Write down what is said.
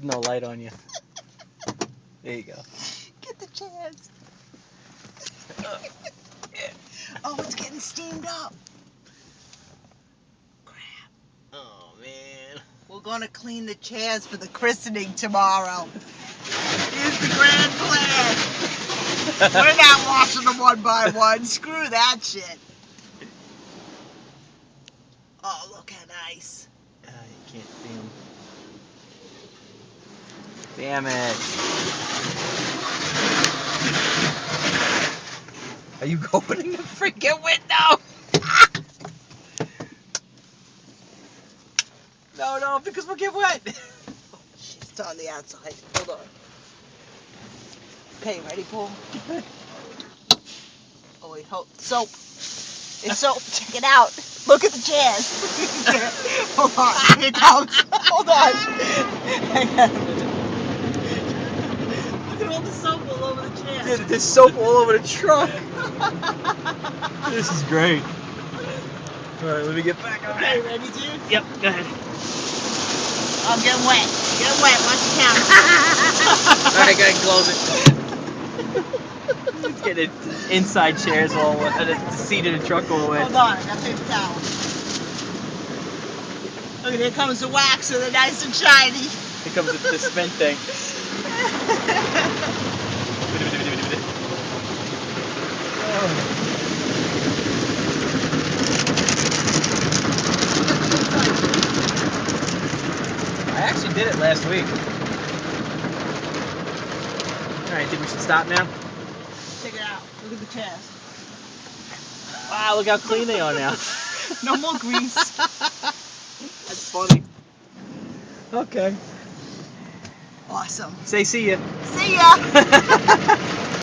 There's no light on you. There you go. Get the chance. Oh, it's getting steamed up. Crap. Oh, man. We're going to clean the chairs for the christening tomorrow. Here's the grand plan. We're not washing them one by one. Screw that shit. Oh, look how nice. You can't see him. Damn it. Are you opening the freaking window? No, because we'll get wet. It's on the outside. Hold on. Okay, ready, Paul? Oh, wait, hold. Soap. It's soap. Check it out. Look at the chairs. Hold on. Here it comes. Hold on. Hang on. Look at all the soap all over the chairs. Dude, there's soap all over the truck. This is great. Alright, let me get back on Okay, it. ready, dude? Yep, go ahead. I'm getting wet. Get wet. Watch the camera. Alright, go ahead and close it. Let's get it inside chairs all the seat of the truck all wet. Hold on, I got paper towel. Look, here comes the wax, so they're nice and shiny. Here comes the spent thing. I actually did it last week. Alright, think we should stop now? Check it out. Look at the chairs. Wow, look how clean they are now. No more grease. That's funny. Okay. Awesome. Say see ya. See ya.